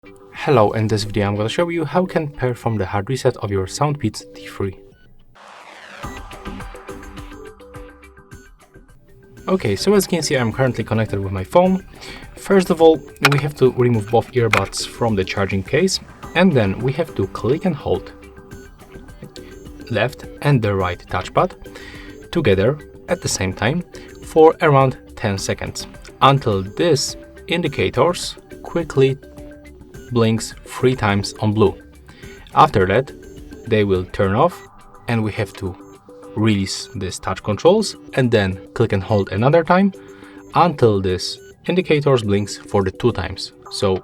Hello, in this video I'm going to show you how you can perform the hard reset of your SoundPeats T3. Okay, so as you can see I'm currently connected with my phone. First of all, we have to remove both earbuds from the charging case, and then we have to click and hold left and the right touchpad together at the same time for around 10 seconds until this indicators quickly blinks 3 times on blue. After that, they will turn off and we have to release these touch controls and then click and hold another time until this indicators blinks for the 2 times. So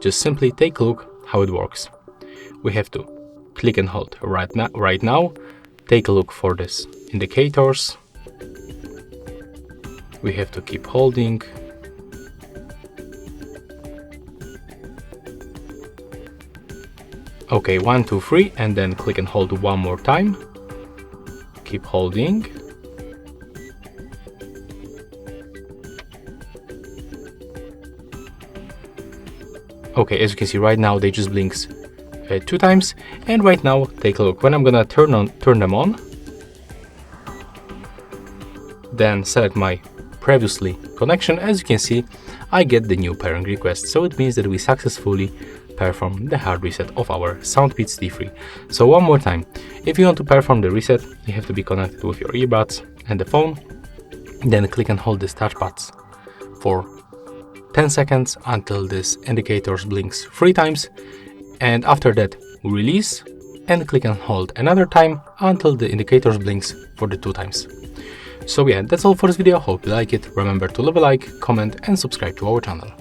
just simply take a look how it works. We have to click and hold right now, take a look for this indicators. We have to keep holding. Okay, 1, 2, 3, and then click and hold one more time. Keep holding. Okay, as you can see right now they just blinks 2 times, and right now take a look. When I'm gonna turn them on, then select my previously connection, as you can see I get the new pairing request, so it means that we successfully perform the hard reset of our SoundPeats T3. So one more time, if you want to perform the reset, you have to be connected with your earbuds and the phone, then click and hold these touchpads for 10 seconds until this indicators blinks 3 times, and after that release and click and hold another time until the indicators blinks for the 2 times. So yeah, that's all for this video. Hope you like it. Remember to leave a like, comment and subscribe to our channel.